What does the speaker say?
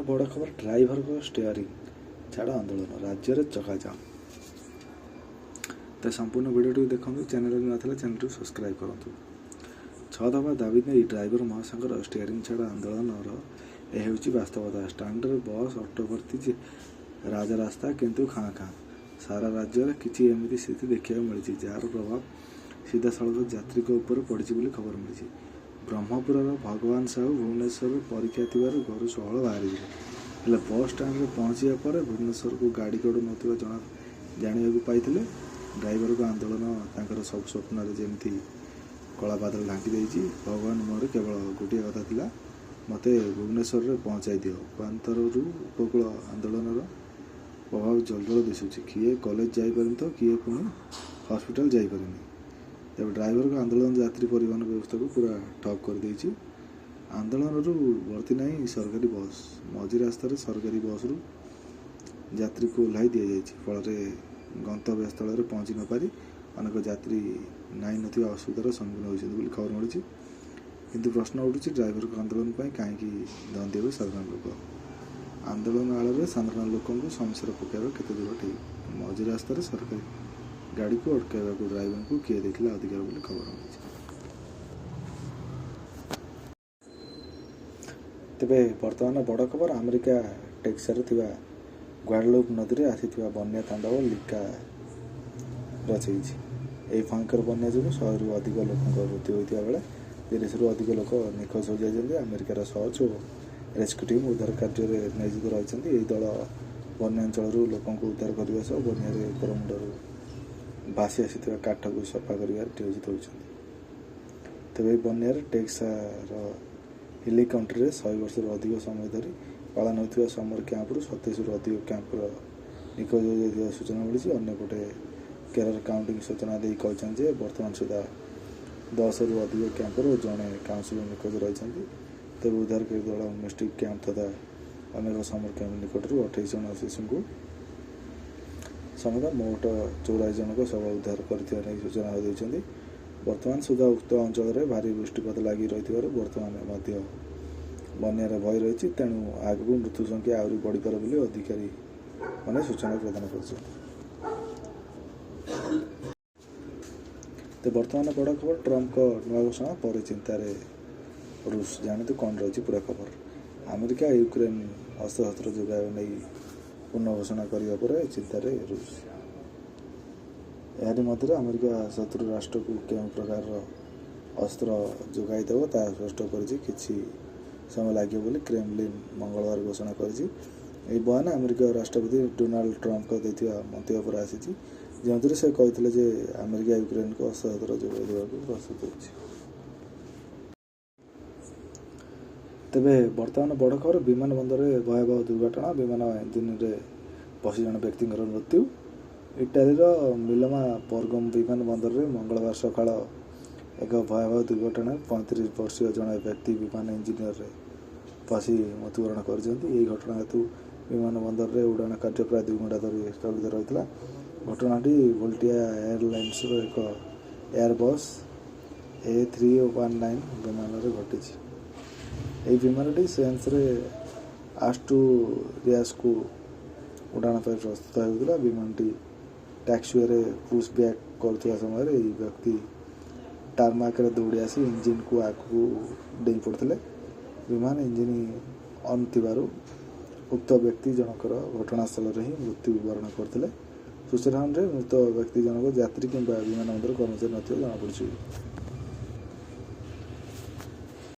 बड़ खबर ड्राइवर को स्टेयरिंग छाड़ आंदोलन राज्य में चकाजाम। तो संपूर्ण भिडियो देखो चैनल ना चैनल सब्सक्राइब करूँ। 6 दफा दाबी नहीं ड्राइवर महासंघर स्टेयरिंग छाड़ आंदोलन यह वास्तवता। स्टैंडर्ड बस ऑटो भर्ती राजरास्ता किंतु खाँ खाँ सारा राज्य में किसी एमती स्थिति देखा मिली जार प्रभाव सीधा सड़क यात्री उपर पड़ी खबर मिली। ब्रह्मपुर भगवान साहू भुवनेश्वर परीक्षा थी घर सहल बाहरी हेल्ले बस स्टाण्ड में पहुँचा पर भुवनेश्वर को गाड़ी गड़ ना जाना पाई। ड्राइवर को आंदोलन तांकर सब स्वप्न जमी कला बादल ढांकी देती। भगवान मुहर केवल गोटे कथा था मत भुवनेश्वर में पहुँचाई दियो। उपातर उपकूल आंदोलन प्रभाव जल दिशुची किए कॉलेज जापर तो किए पुणी हॉस्पिटल जापर। जब ड्राइवर को आंदोलन यात्री परिवहन व्यवस्था को पूरा ठप कर देछि। आंदोलन वर्ती नहीं सरकारी बस मझी रास्तार सरकारी बस रु यात्री को ओह्लाई दि जाइए। फल गंतव्य स्थल में पहुँची न पारी अनेक यात्री नाई नथिबा असुविधार सम्मुखीन होती खबर मिली। किंतु प्रश्न उठुछि ड्राइवर को आंदोलन कहीं दंदी हे साधारण लोक। आंदोलन आड़ में साधारण लोक समस्या पकड़ केते दूर ठीक मझी रास्तार सरकारी गाड़ी को अटकाइवा को ड्राइवर को किए देखला अधिकार बोली खबर मिली। तेबे वर्तमान बड़ खबर अमेरिका टेक्सास ग्वाडालूप नदी में आसी बन्या तांडव लिका रचई। भयंकर बन्या जो 100 रु अधिक लोक मृत्यु होता बेले 30 रु अधिक लोक निखोज हो जाती। अमेरिकार सर्च और रेस्क्यू टीम उद्धार कार्य में नियोजित रही। दल बन्यांचल लोक उद्धार करने सह बन्या उपरमुंडर भासी आसी काठ को सफा कर नियोजित होती। तेज बन्यार टेक्सास हिली कंट्री 100 वर्ष अधिक समय धरी पालन होता समर कैंप्रु 27 रु अधिक कैंपर निखोज हो सूचना मिली। अंपटे केरल काउंटिंग सूचना दे कहते बर्तमान सुधा 10 रु अधिक कैंपर और जड़े काउंसिलर निखोज रही। तेज उद्धारकारी दल 19 कैंप तथा अनेक समर कैंप निकट 28 जन शिशु को समेत मोट 84 जन को शव उद्धार कर सूचना देते। वर्तमान सुधा उक्त अंचल में भारी वृष्टिपात लगी रही वर्तमान बन्यार भय रही। तेणु आगू मृत्यु संख्या आहरी बढ़ीपार अधिकारी मैंने सूचना प्रदान कर। वर्तमान बड़ खबर ट्रम्प को नुआ घोषणा पर चिंतार रूस जानते कौन रही पूरा खबर। अमेरिका यूक्रेन अस्त्र जोगाइवा नहीं पूर्ण घोषणा करने पर चिंतार रूस। यार मध्य अमेरिका शत्रु राष्ट्र को क्यों प्रकार अस्त्र जोगाईदेव ता स्पष्ट कर समय लगे बोली क्रेमलिन मंगलवार घोषणा कर। बयान अमेरिका राष्ट्रपति डोनाल्ड ट्रम्प को देथिबा मंतव्य पर आसी जो से कहते अमेरिका यूक्रेन को अस्त्र जोगाई देवा प्रस्तुत होछि। तेबे वर्तमान बड़ खबर विमान बंदर में भयावह दुर्घटना विमान इंजिन में पशि जन व्यक्ति मृत्यु। इटालीर मिलमा बर्गम विमान बंदर में मंगलवार सकाळ एक भयावह दुर्घटना 35 वर्षीय जड़े व्यक्ति विमान इंजिनियर पशि मृत्युवरण कर। घटना हेतु विमान बंदर में उड़ान कार्य प्राय 2 घंटा धरी स्थगित रही। घटनाटी वोल्टिया एयरलाइंस एक एयरबस A319 विमान घटी। विमानटी सेन्स आस्टूरियास को उड़ान पर प्रस्तुत होता। विमानटी टैक्सीवे पुश बैक कर समय व्यक्ति टारमाक दौड़ी आसी इंजिन को आगू डेई पड़ते। विमान इंजिन अन थी उक्त व्यक्ति जनकर घटनास्थल ही मृत्युवरण करते। सूचना अनुसार मृत व्यक्ति जनक यात्री कि विमान बंदर कर्मचारी नथिबा जଣାपड़ी।